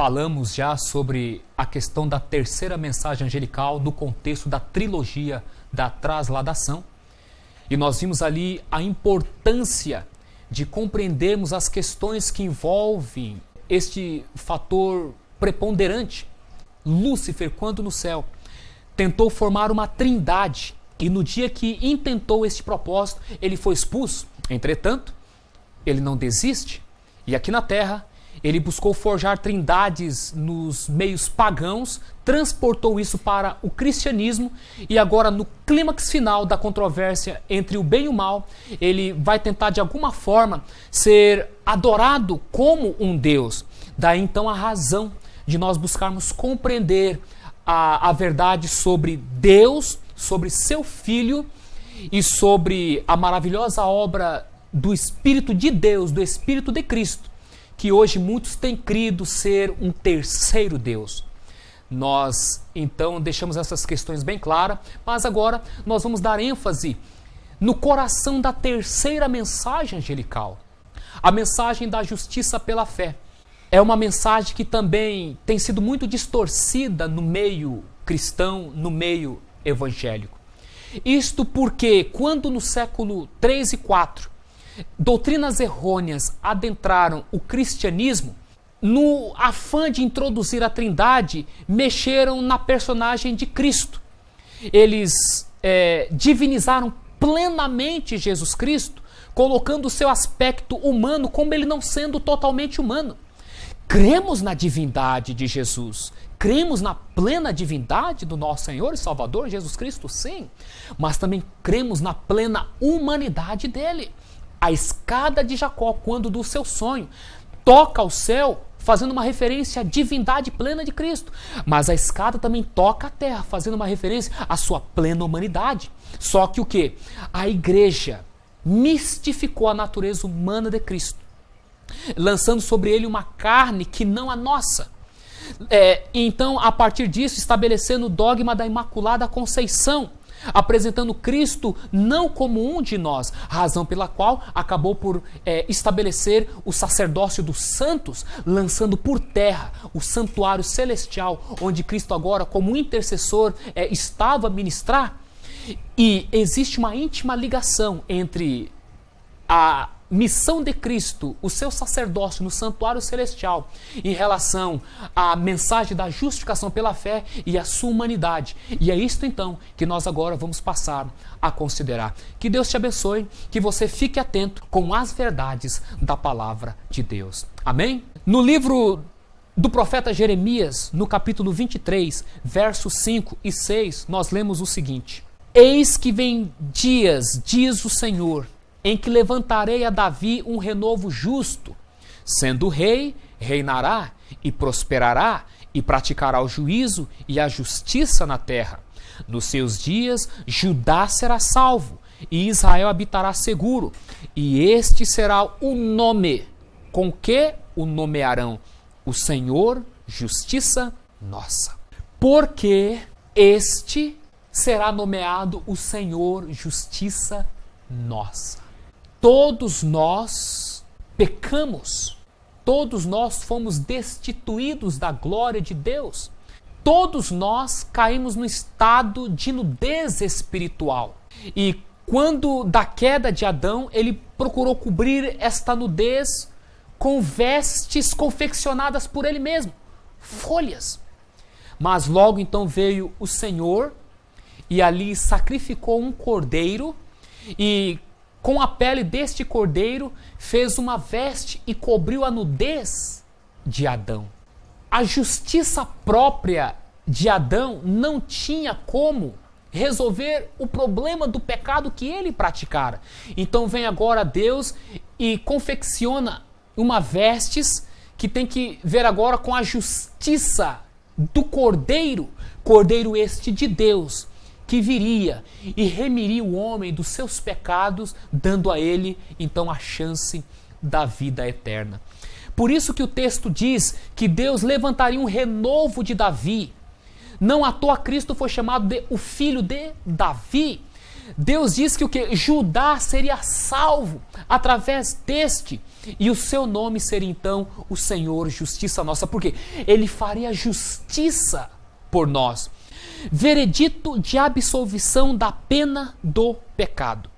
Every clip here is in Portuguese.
falamos já sobre a questão da terceira mensagem angelical no contexto da trilogia da trasladação. E nós vimos ali a importância de compreendermos as questões que envolvem este fator preponderante. Lúcifer, quando no céu, tentou formar uma trindade e no dia que intentou este propósito, ele foi expulso. Entretanto, ele não desiste e aqui na terra ele buscou forjar trindades nos meios pagãos, transportou isso para o cristianismo e agora no clímax final da controvérsia entre o bem e o mal, ele vai tentar de alguma forma ser adorado como um Deus. Daí então a razão de nós buscarmos compreender a verdade sobre Deus, sobre seu Filho e sobre a maravilhosa obra do Espírito de Deus, do Espírito de Cristo, que hoje muitos têm crido ser um terceiro Deus. Nós então deixamos essas questões bem claras, mas agora nós vamos dar ênfase no coração da terceira mensagem angelical, a mensagem da justiça pela fé. É uma mensagem que também tem sido muito distorcida no meio cristão, no meio evangélico. Isto porque quando no século 3 e 4 doutrinas errôneas adentraram o cristianismo, no afã de introduzir a trindade, mexeram na personagem de Cristo. Eles divinizaram plenamente Jesus Cristo, colocando o seu aspecto humano como ele não sendo totalmente humano. Cremos na divindade de Jesus, cremos na plena divindade do nosso Senhor e Salvador Jesus Cristo, sim, mas também cremos na plena humanidade dele. A escada de Jacó, quando do seu sonho, toca ao céu, fazendo uma referência à divindade plena de Cristo. Mas a escada também toca a terra, fazendo uma referência à sua plena humanidade. Só que o quê? A igreja mistificou a natureza humana de Cristo, lançando sobre ele uma carne que não a nossa. Então, a partir disso, estabelecendo o dogma da Imaculada Conceição, apresentando Cristo não como um de nós, razão pela qual acabou por estabelecer o sacerdócio dos santos, lançando por terra o santuário celestial, onde Cristo agora, como intercessor, estava a ministrar. E existe uma íntima ligação entre a missão de Cristo, o seu sacerdócio no santuário celestial, em relação à mensagem da justificação pela fé e a sua humanidade. E é isto então que nós agora vamos passar a considerar. Que Deus te abençoe, que você fique atento com as verdades da palavra de Deus. Amém? No livro do profeta Jeremias, no capítulo 23, versos 5 e 6, nós lemos o seguinte: Eis que vem dias, diz o Senhor, em que levantarei a Davi um renovo justo. Sendo rei, reinará e prosperará e praticará o juízo e a justiça na terra. Nos seus dias, Judá será salvo e Israel habitará seguro. E este será o nome com que o nomearão: o Senhor, justiça nossa. Porque este será nomeado o Senhor, justiça nossa. Todos nós pecamos, todos nós fomos destituídos da glória de Deus, todos nós caímos no estado de nudez espiritual. E quando da queda de Adão, ele procurou cobrir esta nudez com vestes confeccionadas por ele mesmo, folhas. Mas logo então veio o Senhor e ali sacrificou um cordeiro e com a pele deste cordeiro fez uma veste e cobriu a nudez de Adão. A justiça própria de Adão não tinha como resolver o problema do pecado que ele praticara. Então vem agora Deus e confecciona uma vestes que tem que ver agora com a justiça do cordeiro, cordeiro este de Deus, que viria e remiria o homem dos seus pecados, dando a ele, então, a chance da vida eterna. Por isso que o texto diz que Deus levantaria um renovo de Davi. Não à toa Cristo foi chamado de o filho de Davi, Deus diz que o que? Judá seria salvo através deste, e o seu nome seria então o Senhor, justiça nossa, porque ele faria justiça por nós. Veredito de absolvição da pena do pecado.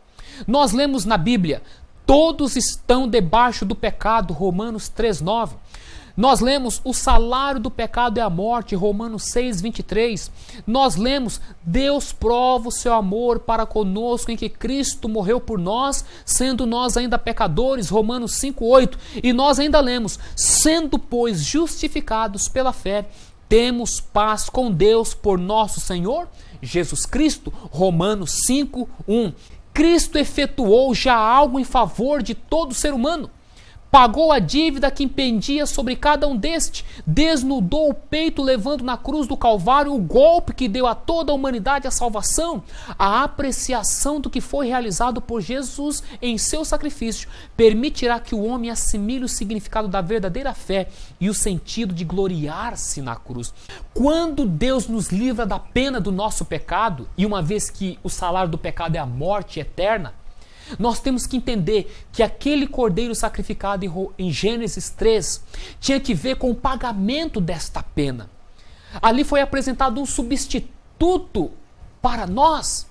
Nós lemos na Bíblia, todos estão debaixo do pecado, Romanos 3:9. Nós lemos, o salário do pecado é a morte, Romanos 6:23. Nós lemos, Deus prova o seu amor para conosco em que Cristo morreu por nós, sendo nós ainda pecadores, Romanos 5:8. E nós ainda lemos, sendo pois justificados pela fé, temos paz com Deus por nosso Senhor Jesus Cristo, Romanos 5:1. Cristo efetuou já algo em favor de todo ser humano. Pagou a dívida que impendia sobre cada um deste, desnudou o peito levando na cruz do Calvário o golpe que deu a toda a humanidade a salvação. A apreciação do que foi realizado por Jesus em seu sacrifício permitirá que o homem assimile o significado da verdadeira fé e o sentido de gloriar-se na cruz. Quando Deus nos livra da pena do nosso pecado, e uma vez que o salário do pecado é a morte eterna, nós temos que entender que aquele cordeiro sacrificado em Gênesis 3 tinha que ver com o pagamento desta pena. Ali foi apresentado um substituto para nós.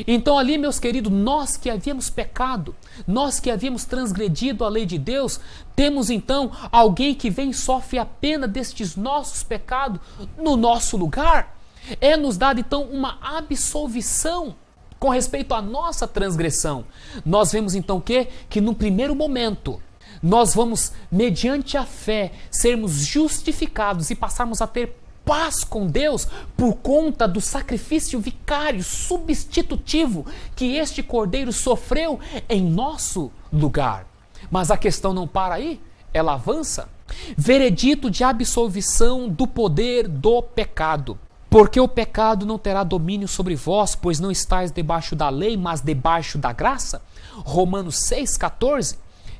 Então ali, meus queridos, nós que havíamos pecado, nós que havíamos transgredido a lei de Deus, temos então alguém que vem e sofre a pena destes nossos pecados no nosso lugar. É nos dado então uma absolvição com respeito à nossa transgressão. Nós vemos então que no primeiro momento nós vamos, mediante a fé, sermos justificados e passarmos a ter paz com Deus por conta do sacrifício vicário, substitutivo que este cordeiro sofreu em nosso lugar. Mas a questão não para aí, ela avança. Veredito de absolvição do poder do pecado. Porque o pecado não terá domínio sobre vós, pois não estáis debaixo da lei, mas debaixo da graça. Romanos 6,14.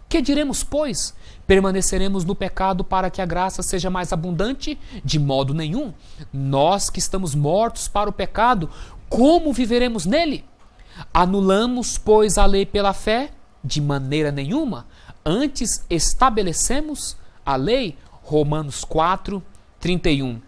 Que diremos, pois? Permaneceremos no pecado para que a graça seja mais abundante? De modo nenhum. Nós que estamos mortos para o pecado, como viveremos nele? Anulamos, pois, a lei pela fé? De maneira nenhuma. Antes estabelecemos a lei? Romanos 4:31.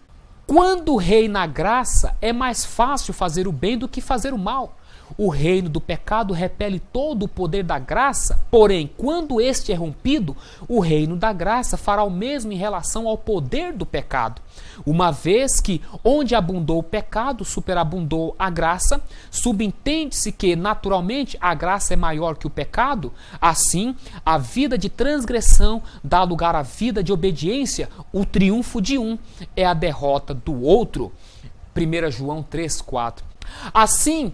Quando reina a graça, é mais fácil fazer o bem do que fazer o mal. O reino do pecado repele todo o poder da graça, porém, quando este é rompido, o reino da graça fará o mesmo em relação ao poder do pecado. Uma vez que, onde abundou o pecado, superabundou a graça, subentende-se que, naturalmente, a graça é maior que o pecado, assim, a vida de transgressão dá lugar à vida de obediência, o triunfo de um é a derrota do outro. 1 João 3,4. Assim,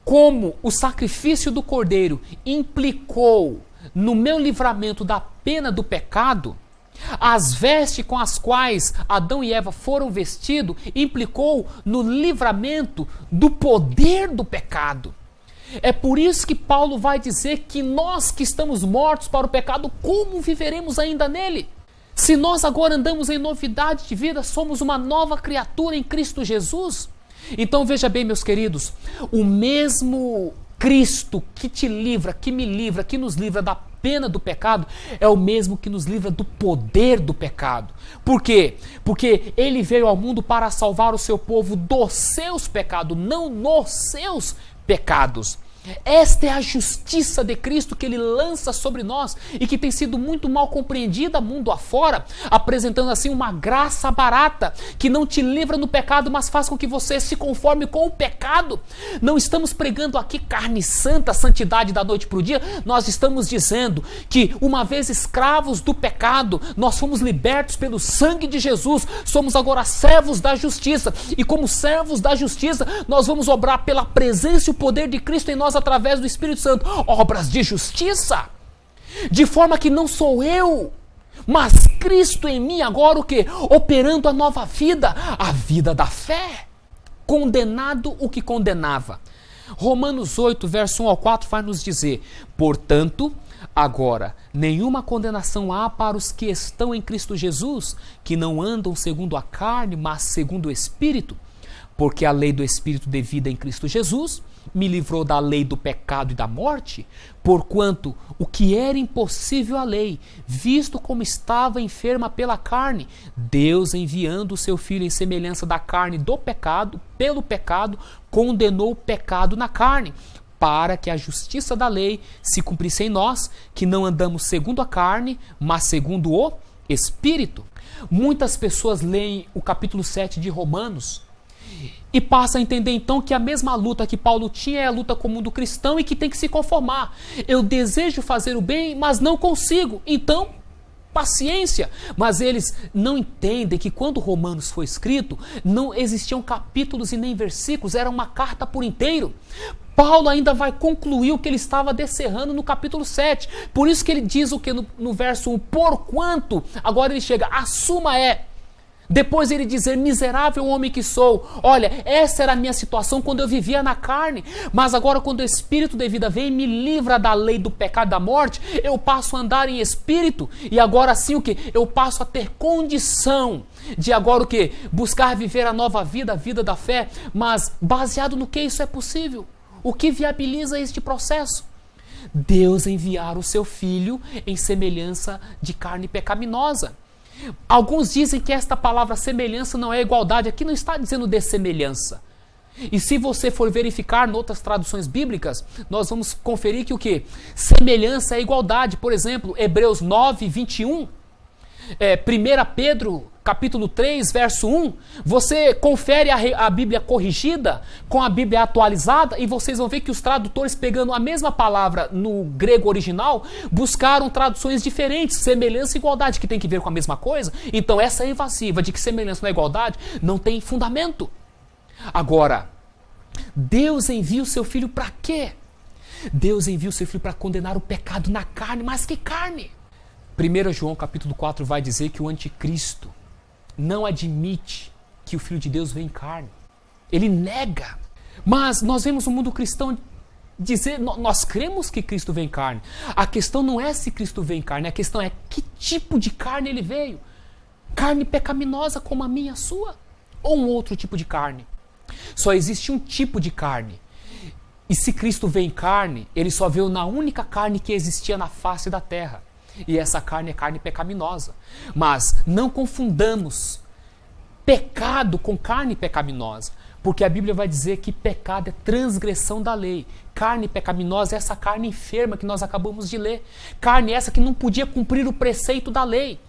como o sacrifício do cordeiro implicou no meu livramento da pena do pecado, as vestes com as quais Adão e Eva foram vestidos implicou no livramento do poder do pecado. É por isso que Paulo vai dizer que nós que estamos mortos para o pecado, como viveremos ainda nele? Se nós agora andamos em novidade de vida, somos uma nova criatura em Cristo Jesus. Então veja bem, meus queridos, o mesmo Cristo que te livra, que me livra, que nos livra da pena do pecado, é o mesmo que nos livra do poder do pecado. Por quê? Porque ele veio ao mundo para salvar o seu povo dos seus pecados, não nos seus pecados. Esta é a justiça de Cristo que ele lança sobre nós e que tem sido muito mal compreendida mundo afora, apresentando assim uma graça barata que não te livra no pecado, mas faz com que você se conforme com o pecado. Não estamos pregando aqui carne santa, santidade da noite para o dia. Nós estamos dizendo que uma vez escravos do pecado, nós fomos libertos pelo sangue de Jesus, somos agora servos da justiça, e como servos da justiça nós vamos obrar pela presença e o poder de Cristo em nós através do Espírito Santo, obras de justiça, de forma que não sou eu, mas Cristo em mim agora o que? Operando a nova vida, a vida da fé, condenado o que condenava. Romanos 8, verso 1 ao 4 vai nos dizer: portanto, agora, nenhuma condenação há para os que estão em Cristo Jesus, que não andam segundo a carne, mas segundo o Espírito, porque a lei do Espírito de vida em Cristo Jesus me livrou da lei do pecado e da morte? Porquanto o que era impossível à lei, visto como estava enferma pela carne, Deus, enviando o seu Filho em semelhança da carne do pecado, pelo pecado, condenou o pecado na carne, para que a justiça da lei se cumprisse em nós, que não andamos segundo a carne, mas segundo o Espírito. Muitas pessoas leem o capítulo 7 de Romanos e passam a entender então que a mesma luta que Paulo tinha é a luta comum do cristão e que tem que se conformar. Eu desejo fazer o bem, mas não consigo. Então, paciência. Mas eles não entendem que quando Romanos foi escrito, não existiam capítulos e nem versículos, era uma carta por inteiro. Paulo ainda vai concluir o que ele estava descerrando no capítulo 7. Por isso que ele diz o que no verso 1, porquanto, agora ele chega, a suma é, depois ele dizer, miserável homem que sou, olha, essa era a minha situação quando eu vivia na carne, mas agora quando o Espírito de vida vem e me livra da lei do pecado e da morte, eu passo a andar em Espírito, e agora sim o que? Eu passo a ter condição de agora o que? Buscar viver a nova vida, a vida da fé, mas baseado no que isso é possível? O que viabiliza este processo? Deus enviar o seu Filho em semelhança de carne pecaminosa. Alguns dizem que esta palavra semelhança não é igualdade. Aqui não está dizendo de semelhança. E se você for verificar em outras traduções bíblicas, nós vamos conferir que o quê? Semelhança é igualdade. Por exemplo, Hebreus 9, 21. 1 Pedro, capítulo 3, verso 1, você confere a Bíblia corrigida com a Bíblia atualizada e vocês vão ver que os tradutores, pegando a mesma palavra no grego original, buscaram traduções diferentes, semelhança e igualdade, que tem que ver com a mesma coisa. Então essa evasiva de que semelhança não é igualdade não tem fundamento. Agora, Deus envia o seu Filho para quê? Deus envia o seu Filho para condenar o pecado na carne, mas que carne? 1 João capítulo 4 vai dizer que o anticristo não admite que o Filho de Deus vem em carne. Ele nega. Mas nós vemos o mundo cristão dizer, nós cremos que Cristo vem em carne. A questão não é se Cristo vem em carne, a questão é que tipo de carne ele veio. Carne pecaminosa como a minha e a sua? Ou um outro tipo de carne? Só existe um tipo de carne. E se Cristo vem em carne, ele só veio na única carne que existia na face da terra. E essa carne é carne pecaminosa. Mas não confundamos pecado com carne pecaminosa. Porque a Bíblia vai dizer que pecado é transgressão da lei. Carne pecaminosa é essa carne enferma que nós acabamos de ler. Carne essa que não podia cumprir o preceito da lei.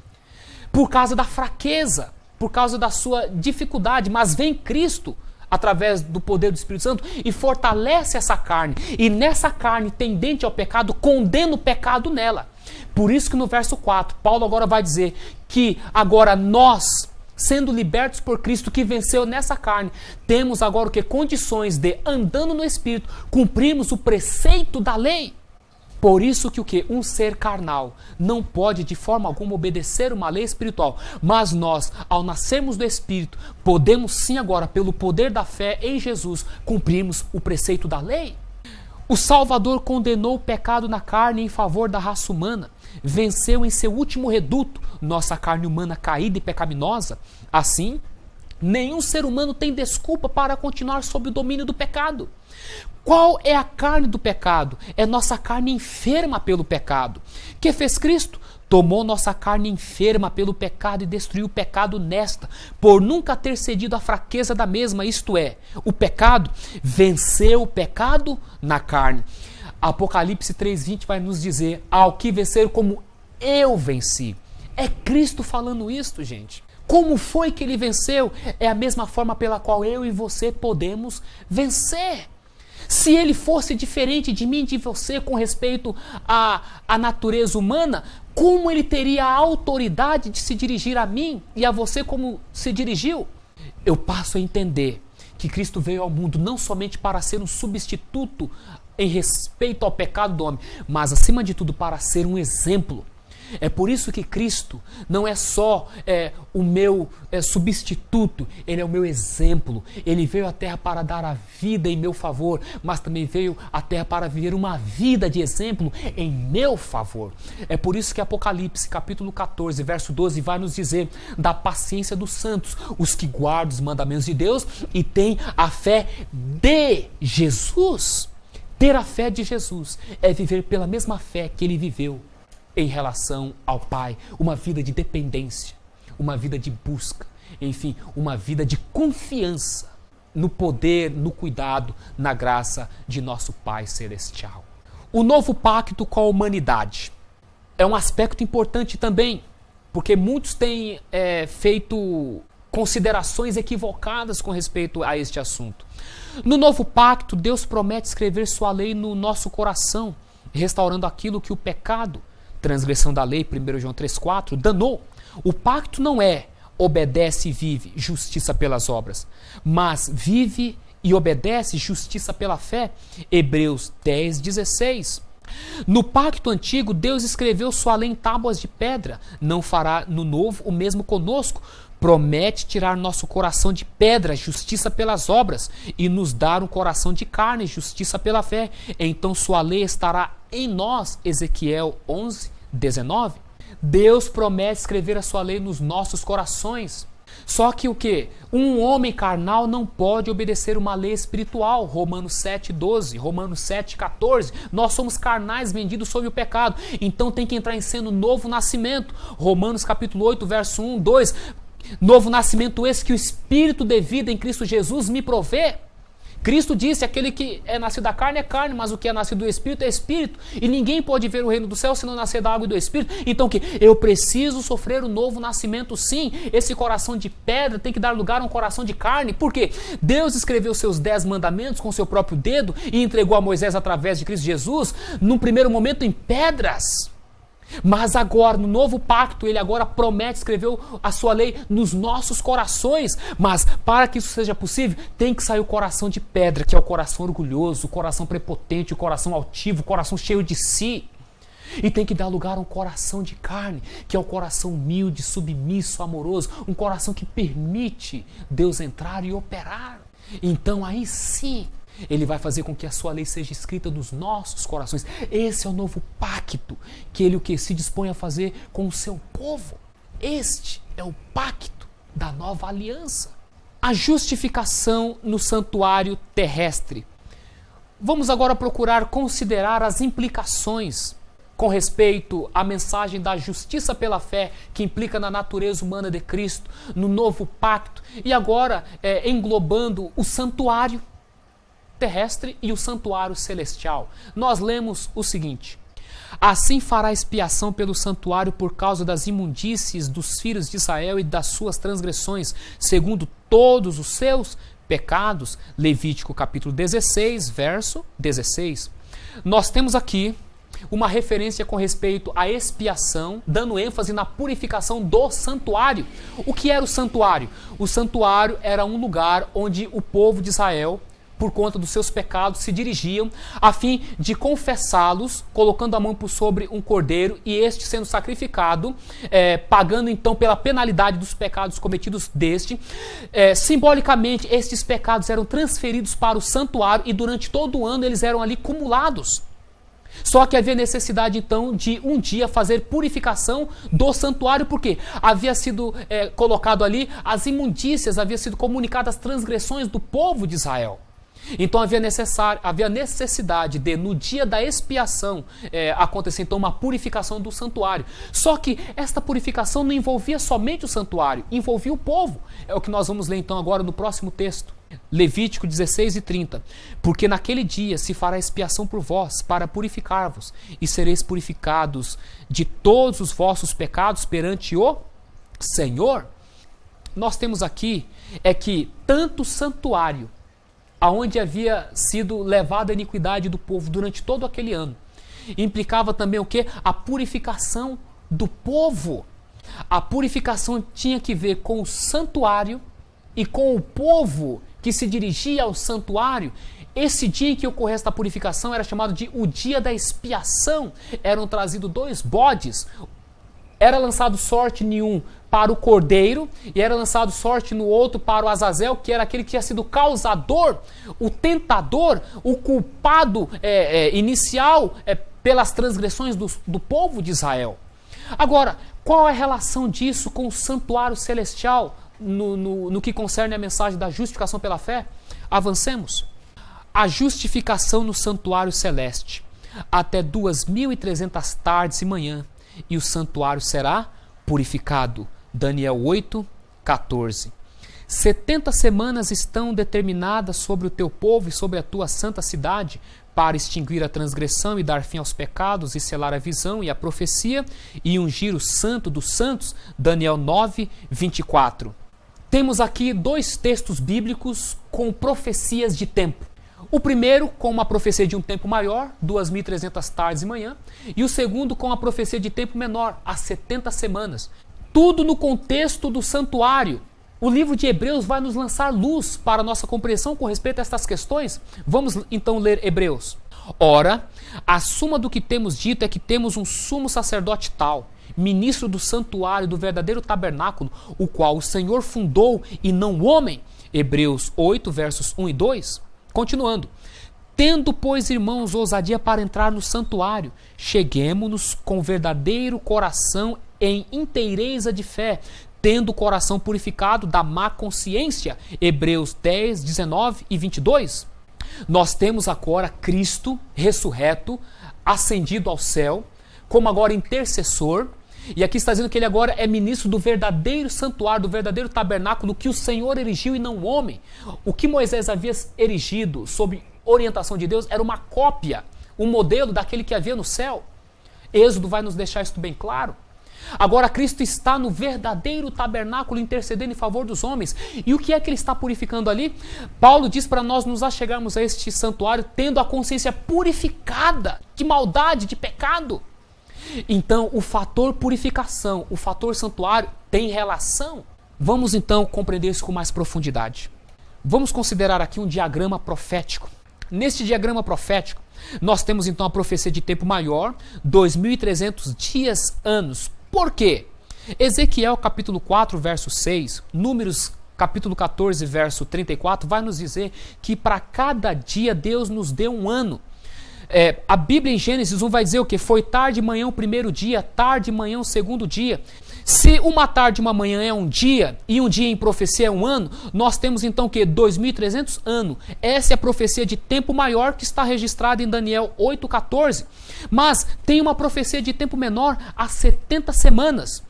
Por causa da fraqueza, por causa da sua dificuldade. Mas vem Cristo, através do poder do Espírito Santo, e fortalece essa carne. E nessa carne tendente ao pecado, condena o pecado nela. Por isso que no verso 4, Paulo agora vai dizer que agora nós, sendo libertos por Cristo que venceu nessa carne, temos agora o que? Condições de, andando no Espírito, cumprirmos o preceito da lei. Por isso que o que? Um ser carnal não pode de forma alguma obedecer uma lei espiritual. Mas nós, ao nascermos do Espírito, podemos sim agora, pelo poder da fé em Jesus, cumprirmos o preceito da lei. O Salvador condenou o pecado na carne em favor da raça humana. Venceu em seu último reduto nossa carne humana caída e pecaminosa. Assim, nenhum ser humano tem desculpa para continuar sob o domínio do pecado. Qual é a carne do pecado? É nossa carne enferma pelo pecado. Que fez Cristo? Tomou nossa carne enferma pelo pecado e destruiu o pecado nesta, por nunca ter cedido à fraqueza da mesma, isto é, o pecado venceu o pecado na carne. Apocalipse 3:20 vai nos dizer, ao que vencer como eu venci. É Cristo falando isto, gente. Como foi que ele venceu? É a mesma forma pela qual eu e você podemos vencer. Se ele fosse diferente de mim e de você com respeito à natureza humana, como ele teria a autoridade de se dirigir a mim e a você como se dirigiu? Eu passo a entender que Cristo veio ao mundo não somente para ser um substituto em respeito ao pecado do homem, mas acima de tudo para ser um exemplo. É por isso que Cristo não é só o meu substituto, Ele é o meu exemplo. Ele veio à terra para dar a vida em meu favor, mas também veio à terra para viver uma vida de exemplo em meu favor. É por isso que Apocalipse, capítulo 14, verso 12, vai nos dizer da paciência dos santos, os que guardam os mandamentos de Deus e têm a fé de Jesus. Ter a fé de Jesus é viver pela mesma fé que Ele viveu em relação ao Pai, uma vida de dependência, uma vida de busca, enfim, uma vida de confiança no poder, no cuidado, na graça de nosso Pai Celestial. O novo pacto com a humanidade é um aspecto importante também, porque muitos têm feito considerações equivocadas com respeito a este assunto. No novo pacto, Deus promete escrever sua lei no nosso coração, restaurando aquilo que o pecado, transgressão da lei, 1 João 3,4, danou. O pacto não é obedece e vive justiça pelas obras, mas vive e obedece justiça pela fé, Hebreus 10,16. No pacto antigo, Deus escreveu sua lei em tábuas de pedra, não fará no novo o mesmo conosco. Promete tirar nosso coração de pedra, justiça pelas obras, e nos dar um coração de carne, justiça pela fé. Então sua lei estará em nós, Ezequiel 11:19. Deus promete escrever a sua lei nos nossos corações. Só que o quê? Um homem carnal não pode obedecer uma lei espiritual, Romanos 7:12, Romanos 7:14. Nós somos carnais vendidos sob o pecado, então tem que entrar em cena novo nascimento, Romanos capítulo 8, verso 1, 2. Novo nascimento esse que o Espírito de vida em Cristo Jesus me provê. Cristo disse, aquele que é nascido da carne é carne, mas o que é nascido do Espírito é Espírito. E ninguém pode ver o reino do céu se não nascer da água e do Espírito. Então que eu preciso sofrer o novo nascimento sim. Esse coração de pedra tem que dar lugar a um coração de carne. Por quê? Deus escreveu seus 10 mandamentos com seu próprio dedo e entregou a Moisés através de Cristo Jesus, num primeiro momento em pedras. Mas agora, no novo pacto, Ele agora promete, escreveu a sua lei nos nossos corações. Mas para que isso seja possível, tem que sair o coração de pedra, que é o coração orgulhoso, o coração prepotente, o coração altivo, o coração cheio de si. E tem que dar lugar a um coração de carne, que é o coração humilde, submisso, amoroso, um coração que permite Deus entrar e operar. Então aí sim, Ele vai fazer com que a sua lei seja escrita nos nossos corações. Esse é o novo pacto que Ele se dispõe a fazer com o seu povo. Este é o pacto da nova aliança. A justificação no santuário terrestre. Vamos agora procurar considerar as implicações com respeito à mensagem da justiça pela fé, que implica na natureza humana de Cristo, no novo pacto, e agora englobando o santuário terrestre e o santuário celestial. Nós lemos o seguinte: assim fará expiação pelo santuário por causa das imundícies dos filhos de Israel e das suas transgressões, segundo todos os seus pecados. Levítico capítulo 16, verso 16. Nós temos aqui uma referência com respeito à expiação, dando ênfase na purificação do santuário. O que era o santuário? O santuário era um lugar onde o povo de Israel, por conta dos seus pecados, se dirigiam a fim de confessá-los, colocando a mão por sobre um cordeiro e este sendo sacrificado, pagando então pela penalidade dos pecados cometidos deste. Simbolicamente, estes pecados eram transferidos para o santuário e durante todo o ano eles eram ali cumulados. Só que havia necessidade então de um dia fazer purificação do santuário, porque havia sido colocado ali as imundícias, havia sido comunicadas as transgressões do povo de Israel. Então havia necessidade de, no dia da expiação, acontecer então uma purificação do santuário. Só que esta purificação não envolvia somente o santuário, envolvia o povo. É o que nós vamos ler então agora no próximo texto. Levítico 16:30. Porque naquele dia se fará expiação por vós, para purificar-vos, e sereis purificados de todos os vossos pecados perante o Senhor. Nós temos aqui que tanto o santuário, aonde havia sido levada a iniquidade do povo durante todo aquele ano, implicava também o quê? A purificação do povo. A purificação tinha que ver com o santuário e com o povo que se dirigia ao santuário. Esse dia em que ocorreu esta purificação era chamado de o dia da expiação. Eram trazidos 2 bodes, era lançado sorte em um para o cordeiro, e era lançado sorte no outro para o Azazel, que era aquele que tinha sido causador, o tentador, o culpado inicial pelas transgressões do povo de Israel. Agora, qual é a relação disso com o santuário celestial no que concerne a mensagem da justificação pela fé? Avancemos. A justificação no santuário celeste, até 2.300 tardes e manhã, e o santuário será purificado. Daniel 8, 14. 70 semanas estão determinadas sobre o teu povo e sobre a tua santa cidade, para extinguir a transgressão e dar fim aos pecados e selar a visão e a profecia e ungir o santo dos santos. Daniel 9, 24. Temos aqui dois textos bíblicos com profecias de tempo. O primeiro com uma profecia de um tempo maior, 2.300 tardes e manhã, e o segundo com a profecia de tempo menor, as 70 semanas. Tudo no contexto do santuário. O livro de Hebreus vai nos lançar luz para a nossa compreensão com respeito a estas questões. Vamos então ler Hebreus. Ora, a suma do que temos dito é que temos um sumo sacerdote tal, ministro do santuário do verdadeiro tabernáculo, o qual o Senhor fundou e não o homem. Hebreus 8, versos 1 e 2. Continuando. Tendo, pois, irmãos, ousadia para entrar no santuário, cheguemo-nos com verdadeiro coração em inteireza de fé, tendo o coração purificado da má consciência. Hebreus 10, 19 e 22. Nós temos agora Cristo ressurreto, ascendido ao céu, como agora intercessor, e aqui está dizendo que ele agora é ministro do verdadeiro santuário, do verdadeiro tabernáculo que o Senhor erigiu e não o homem. O que Moisés havia erigido sob orientação de Deus era uma cópia, um modelo daquele que havia no céu. Êxodo vai nos deixar isso bem claro. Agora Cristo está no verdadeiro tabernáculo intercedendo em favor dos homens. E o que é que ele está purificando ali? Paulo diz para nós nos achegarmos a este santuário tendo a consciência purificada de maldade, de pecado. Então o fator purificação, o fator santuário tem relação. Vamos então compreender isso com mais profundidade. Vamos considerar aqui um diagrama profético. Neste diagrama profético, nós temos então a profecia de tempo maior, 2.300 dias, anos. Por quê? Ezequiel capítulo 4, verso 6, Números capítulo 14, verso 34, vai nos dizer que para cada dia Deus nos deu um ano. A Bíblia em Gênesis 1 vai dizer o quê? Foi tarde e manhã o primeiro dia, tarde e manhã o segundo dia. Se uma tarde e uma manhã é um dia, e um dia em profecia é um ano, nós temos então o quê? 2.300 anos. Essa é a profecia de tempo maior que está registrada em Daniel 8,14. Mas tem uma profecia de tempo menor, há 70 semanas.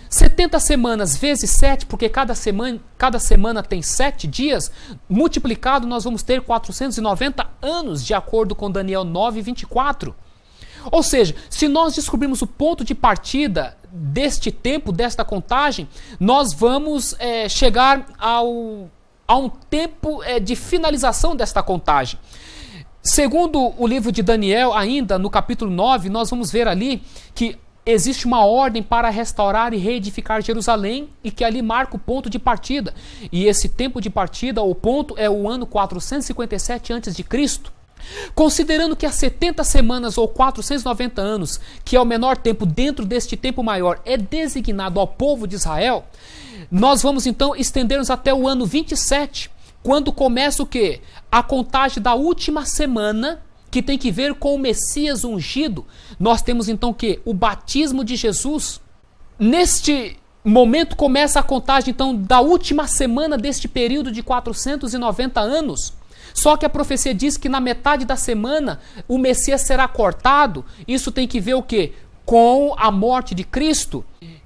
70 semanas vezes 7, porque cada semana tem 7 dias, multiplicado nós vamos ter 490 anos, de acordo com Daniel 9, 24. Ou seja, se nós descobrirmos o ponto de partida deste tempo, desta contagem, nós vamos chegar a um tempo de finalização desta contagem. Segundo o livro de Daniel, ainda no capítulo 9, nós vamos ver ali que existe uma ordem para restaurar e reedificar Jerusalém e que ali marca o ponto de partida. E esse tempo de partida, o ponto, é o ano 457 a.C. Considerando que as 70 semanas ou 490 anos, que é o menor tempo dentro deste tempo maior, é designado ao povo de Israel, nós vamos então estender-nos até o ano 27, quando começa o quê? A contagem da última semana, que tem que ver com o Messias ungido. Nós temos então o quê? O batismo de Jesus. Neste momento começa a contagem então da última semana deste período de 490 anos. Só que a profecia diz que na metade da semana o Messias será cortado. Isso tem que ver o quê? Com a morte de Cristo.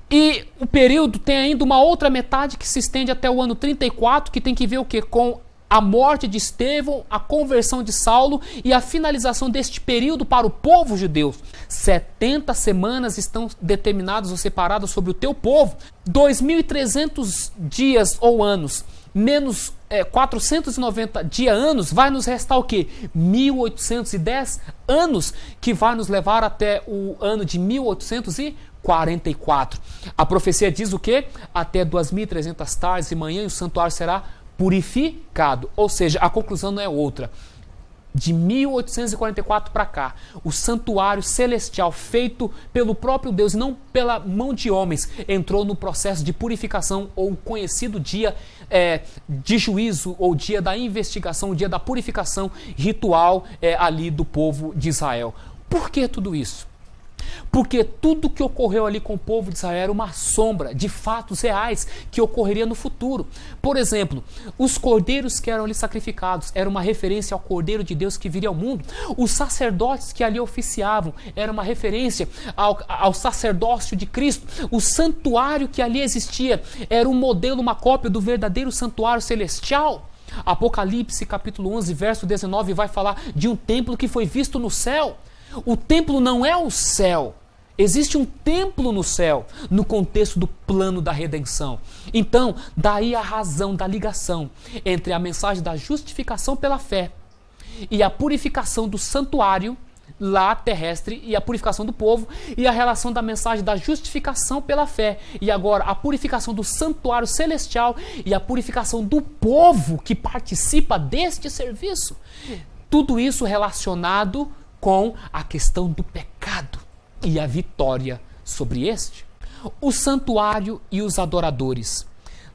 E o período tem ainda uma outra metade que se estende até o ano 34, que tem que ver o quê? Com a morte de Estevão, a conversão de Saulo e a finalização deste período para o povo judeu. 70 semanas estão determinadas ou separadas sobre o teu povo. 2.300 dias ou anos, menos 490 anos, vai nos restar o quê? 1.810 anos, que vai nos levar até o ano de 1844. A profecia diz o quê? Até 2.300 tardes e manhã e o santuário será purificado. Ou seja, a conclusão não é outra. de 1844 para cá, o santuário celestial feito pelo próprio Deus e não pela mão de homens entrou no processo de purificação, ou o conhecido dia de juízo, ou dia da investigação, o dia da purificação ritual ali do povo de Israel. Por que tudo isso? Porque tudo que ocorreu ali com o povo de Israel era uma sombra de fatos reais que ocorreria no futuro. Por exemplo, os cordeiros que eram ali sacrificados era uma referência ao Cordeiro de Deus que viria ao mundo. Os sacerdotes que ali oficiavam era uma referência ao sacerdócio de Cristo. O santuário que ali existia era um modelo, uma cópia do verdadeiro santuário celestial. Apocalipse capítulo 11, verso 19 vai falar de um templo que foi visto no céu. O templo não é o céu. Existe um templo no céu, no contexto do plano da redenção. Então, daí a razão da ligação entre a mensagem da justificação pela fé e a purificação do santuário lá terrestre e a purificação do povo, e a relação da mensagem da justificação pela fé e agora a purificação do santuário celestial e a purificação do povo que participa deste serviço. Tudo isso relacionado com a questão do pecado e a vitória sobre este. O santuário e os adoradores.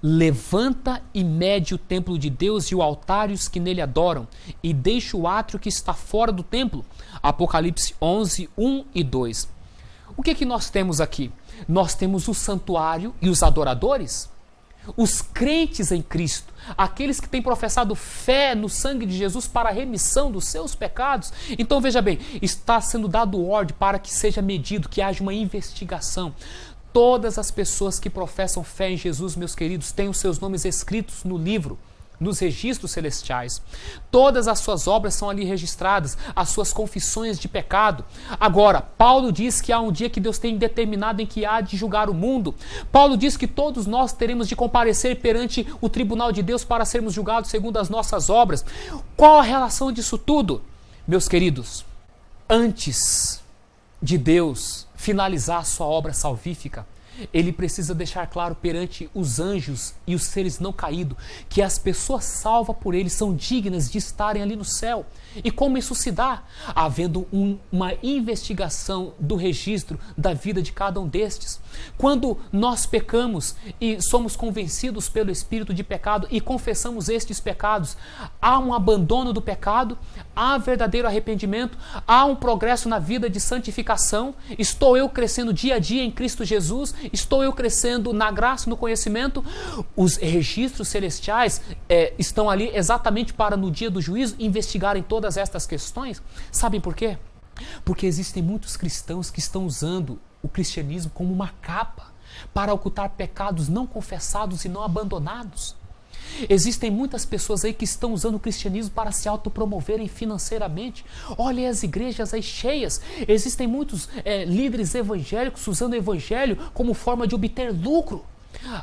Levanta e mede o templo de Deus e o altar e os que nele adoram, e deixa o átrio que está fora do templo. Apocalipse 11, 1 e 2. O que nós temos aqui? Nós temos o santuário e os adoradores. Os crentes em Cristo, aqueles que têm professado fé no sangue de Jesus para a remissão dos seus pecados. Então veja bem, está sendo dado ordem para que seja medido, que haja uma investigação. Todas as pessoas que professam fé em Jesus, meus queridos, têm os seus nomes escritos no livro, nos registros celestiais. Todas as suas obras são ali registradas, as suas confissões de pecado. Agora, Paulo diz que há um dia que Deus tem determinado em que há de julgar o mundo. Paulo diz que todos nós teremos de comparecer perante o tribunal de Deus para sermos julgados segundo as nossas obras. Qual a relação disso tudo? Meus queridos, antes de Deus finalizar a sua obra salvífica, ele precisa deixar claro perante os anjos e os seres não caídos que as pessoas salvas por ele são dignas de estarem ali no céu. E como isso se dá? Havendo uma investigação do registro da vida de cada um destes. Quando nós pecamos e somos convencidos pelo espírito de pecado e confessamos estes pecados, há um abandono do pecado, há verdadeiro arrependimento, há um progresso na vida de santificação. Estou eu crescendo dia a dia em Cristo Jesus? Estou eu crescendo na graça e no conhecimento? Os registros celestiais estão ali exatamente para no dia do juízo investigarem todas estas questões. Sabem por quê? Porque existem muitos cristãos que estão usando o cristianismo como uma capa para ocultar pecados não confessados e não abandonados. Existem muitas pessoas aí que estão usando o cristianismo para se autopromoverem financeiramente. Olha as igrejas aí cheias. Existem muitos líderes evangélicos usando o evangelho como forma de obter lucro,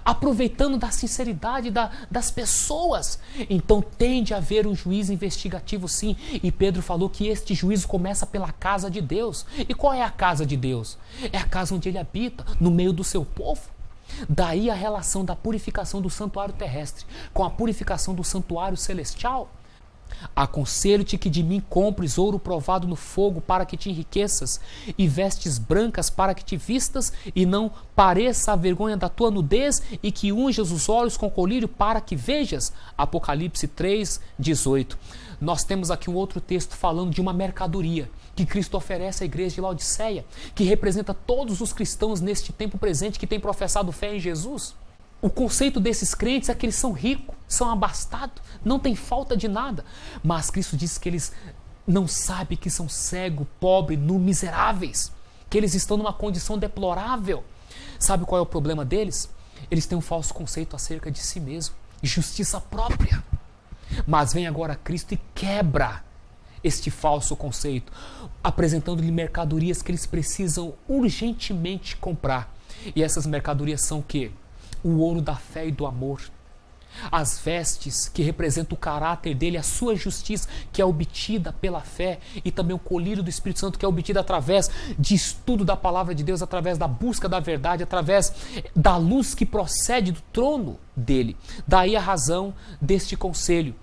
aproveitando da sinceridade das pessoas. Então tem de haver um juízo investigativo, sim. E Pedro falou que este juízo começa pela casa de Deus. E qual é a casa de Deus? É a casa onde ele habita, no meio do seu povo. Daí a relação da purificação do santuário terrestre com a purificação do santuário celestial. Aconselho-te que de mim compres ouro provado no fogo para que te enriqueças, e vestes brancas para que te vistas e não pareça a vergonha da tua nudez, e que unjas os olhos com colírio para que vejas. Apocalipse 3, 18. Nós temos aqui um outro texto falando de uma mercadoria que Cristo oferece à igreja de Laodiceia, que representa todos os cristãos neste tempo presente que têm professado fé em Jesus. O conceito desses crentes é que eles são ricos, são abastados, não tem falta de nada. Mas Cristo diz que eles não sabem que são cegos, pobres, miseráveis, que eles estão numa condição deplorável. Sabe qual é o problema deles? Eles têm um falso conceito acerca de si mesmo, justiça própria. Mas vem agora Cristo e quebra este falso conceito, apresentando-lhe mercadorias que eles precisam urgentemente comprar. E essas mercadorias são o quê? O ouro da fé e do amor. As vestes que representam o caráter dele, a sua justiça que é obtida pela fé, e também o colírio do Espírito Santo que é obtido através de estudo da palavra de Deus, através da busca da verdade, através da luz que procede do trono dele. Daí a razão deste conselho.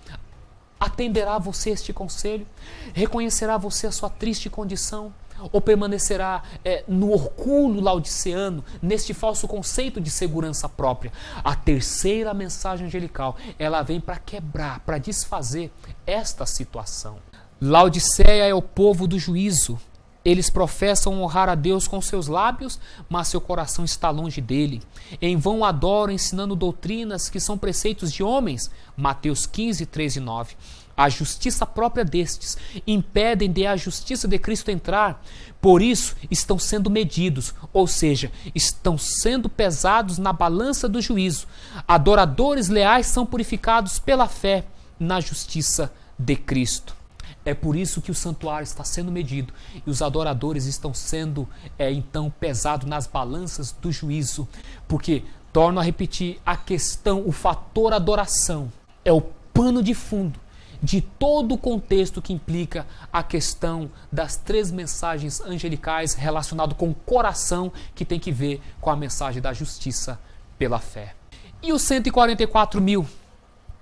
Atenderá você este conselho? Reconhecerá você a sua triste condição? Ou permanecerá no orgulho laodiceano, neste falso conceito de segurança própria? A terceira mensagem angelical, ela vem para quebrar, para desfazer esta situação. Laodiceia é o povo do juízo. Eles professam honrar a Deus com seus lábios, mas seu coração está longe dele. Em vão adoram, ensinando doutrinas que são preceitos de homens. Mateus 15, 3 e 9. A justiça própria destes impedem de a justiça de Cristo entrar. Por isso estão sendo medidos, ou seja, estão sendo pesados na balança do juízo. Adoradores leais são purificados pela fé na justiça de Cristo. É por isso que o santuário está sendo medido e os adoradores estão sendo, então, pesados nas balanças do juízo. Porque, torno a repetir, a questão, o fator adoração é o pano de fundo de todo o contexto que implica a questão das três mensagens angelicais relacionado com o coração, que tem que ver com a mensagem da justiça pela fé. E os 144 mil?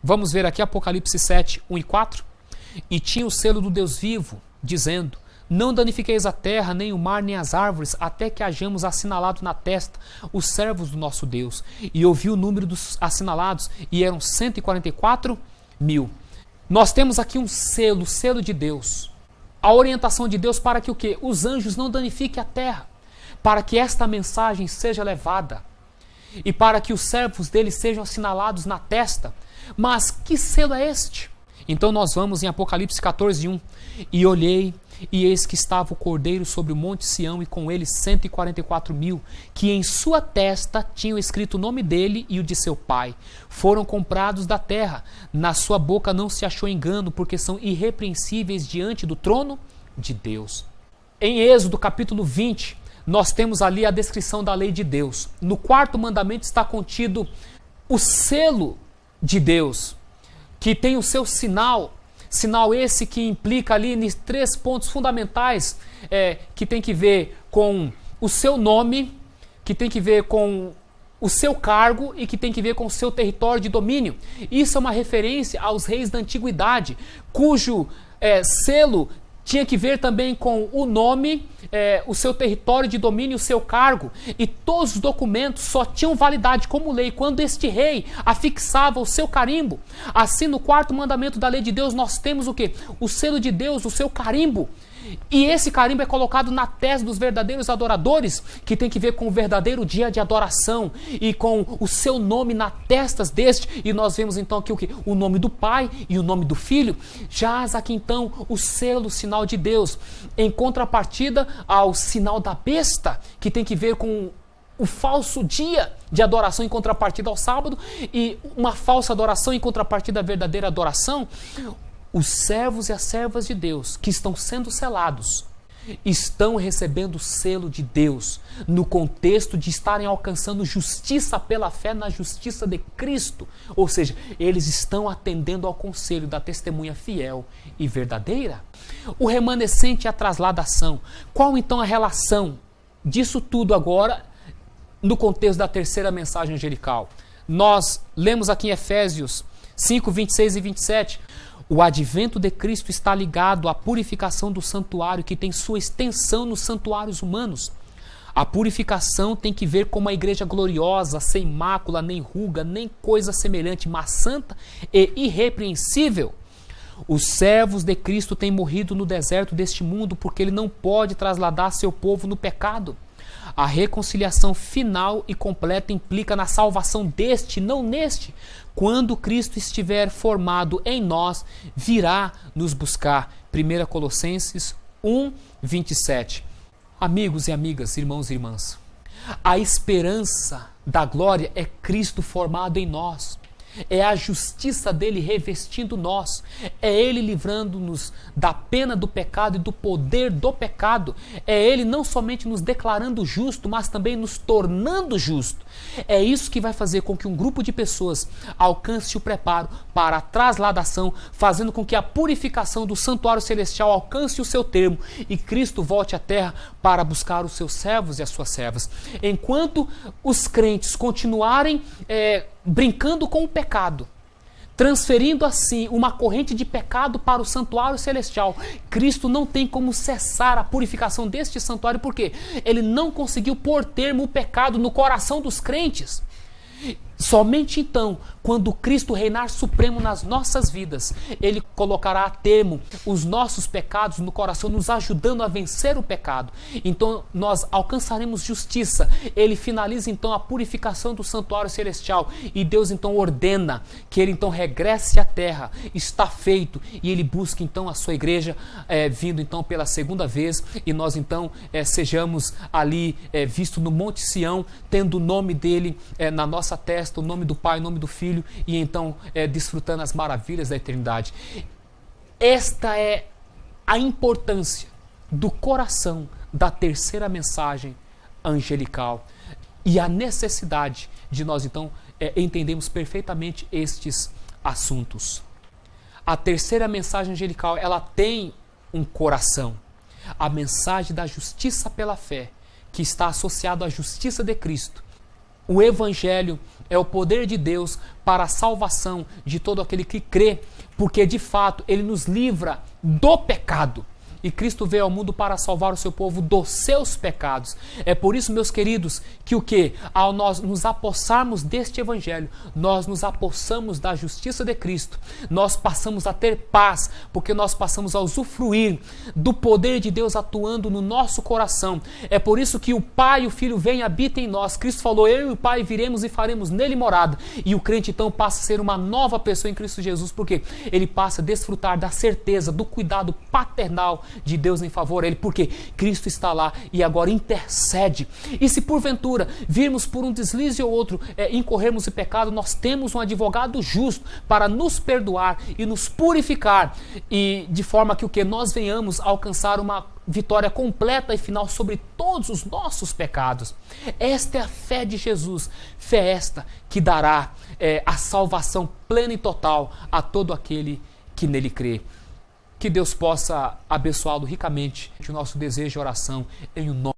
Vamos ver aqui Apocalipse 7, 1 e 4. E tinha o selo do Deus vivo, dizendo: não danifiqueis a terra, nem o mar, nem as árvores, até que hajamos assinalado na testa os servos do nosso Deus. E ouvi o número dos assinalados, e eram 144 mil. Nós temos aqui um selo, o selo de Deus. A orientação de Deus para que o quê? Os anjos não danifiquem a terra, para que esta mensagem seja levada e para que os servos dele sejam assinalados na testa. Mas que selo é este? Então nós vamos em Apocalipse 14, 1. E olhei, e eis que estava o Cordeiro sobre o monte Sião, e com ele 144 mil, que em sua testa tinham escrito o nome dele e o de seu pai. Foram comprados da terra, na sua boca não se achou engano, porque são irrepreensíveis diante do trono de Deus. Em Êxodo capítulo 20, nós temos ali a descrição da lei de Deus. No quarto mandamento está contido o selo de Deus, que tem o seu sinal esse que implica ali em três pontos fundamentais, que tem que ver com o seu nome, que tem que ver com o seu cargo e que tem que ver com o seu território de domínio. Isso é uma referência aos reis da antiguidade, cujo selo tinha que ver também com o nome, o seu território de domínio, o seu cargo. E todos os documentos só tinham validade como lei quando este rei afixava o seu carimbo. Assim, no quarto mandamento da lei de Deus, nós temos o quê? O selo de Deus, o seu carimbo. E esse carimbo é colocado na testa dos verdadeiros adoradores, que tem que ver com o verdadeiro dia de adoração e com o seu nome na testas deste. E nós vemos então aqui o quê? O nome do Pai e o nome do Filho. Jaz aqui então o selo, o sinal de Deus, em contrapartida ao sinal da besta, que tem que ver com o falso dia de adoração em contrapartida ao sábado, e uma falsa adoração em contrapartida à verdadeira adoração. Os servos e as servas de Deus que estão sendo selados estão recebendo o selo de Deus no contexto de estarem alcançando justiça pela fé na justiça de Cristo. Ou seja, eles estão atendendo ao conselho da testemunha fiel e verdadeira. O remanescente e a trasladação. Qual então a relação disso tudo agora no contexto da terceira mensagem angelical? Nós lemos aqui em Efésios 5, 26 e 27... O advento de Cristo está ligado à purificação do santuário, que tem sua extensão nos santuários humanos. A purificação tem que ver com uma igreja gloriosa, sem mácula, nem ruga, nem coisa semelhante, mas santa e irrepreensível. Os servos de Cristo têm morrido no deserto deste mundo porque ele não pode trasladar seu povo no pecado. A reconciliação final e completa implica na salvação deste, não neste. Quando Cristo estiver formado em nós, virá nos buscar. 1 Colossenses 1, 27. Amigos e amigas, irmãos e irmãs, a esperança da glória é Cristo formado em nós. É a justiça dele revestindo nós. É ele livrando-nos da pena do pecado e do poder do pecado. É ele não somente nos declarando justo, mas também nos tornando justo. É isso que vai fazer com que um grupo de pessoas alcance o preparo para a trasladação, fazendo com que a purificação do santuário celestial alcance o seu termo e Cristo volte à terra para buscar os seus servos e as suas servas. Enquanto os crentes continuarem brincando com o pecado, transferindo assim uma corrente de pecado para o santuário celestial. Cristo não tem como cessar a purificação deste santuário, porque ele não conseguiu pôr termo o pecado no coração dos crentes. Somente então, quando Cristo reinar supremo nas nossas vidas, Ele colocará a termo os nossos pecados no coração, nos ajudando a vencer o pecado. Então nós alcançaremos justiça. Ele finaliza então a purificação do santuário celestial e Deus então ordena que Ele então regresse à terra. Está feito, e Ele busca então a sua igreja, vindo então pela segunda vez, e nós então sejamos ali visto no Monte Sião, tendo o nome dele na nossa testa, o nome do Pai, o nome do Filho, e então desfrutando as maravilhas da eternidade. Esta é a importância do coração da terceira mensagem angelical e a necessidade de nós então entendermos perfeitamente estes assuntos. A terceira mensagem angelical, ela tem um coração, a mensagem da justiça pela fé, que está associado à justiça de Cristo. O Evangelho é o poder de Deus para a salvação de todo aquele que crê, porque de fato ele nos livra do pecado. E Cristo veio ao mundo para salvar o seu povo dos seus pecados. É por isso, meus queridos, que ao nós nos apossarmos deste Evangelho, nós nos apossamos da justiça de Cristo. Nós passamos a ter paz, porque nós passamos a usufruir do poder de Deus atuando no nosso coração. É por isso que o Pai e o Filho vêm e habitam em nós. Cristo falou, eu e o Pai viremos e faremos nele morada. E o crente então passa a ser uma nova pessoa em Cristo Jesus, porque ele passa a desfrutar da certeza, do cuidado paternal de Deus em favor a ele, porque Cristo está lá e agora intercede. E se porventura virmos por um deslize ou outro incorrermos em pecado, nós temos um advogado justo para nos perdoar e nos purificar, e de forma que nós venhamos a alcançar uma vitória completa e final sobre todos os nossos pecados. Esta é a fé de Jesus, fé esta que dará a salvação plena e total a todo aquele que nele crê. Que Deus possa abençoá-lo ricamente. O nosso desejo e oração em o nome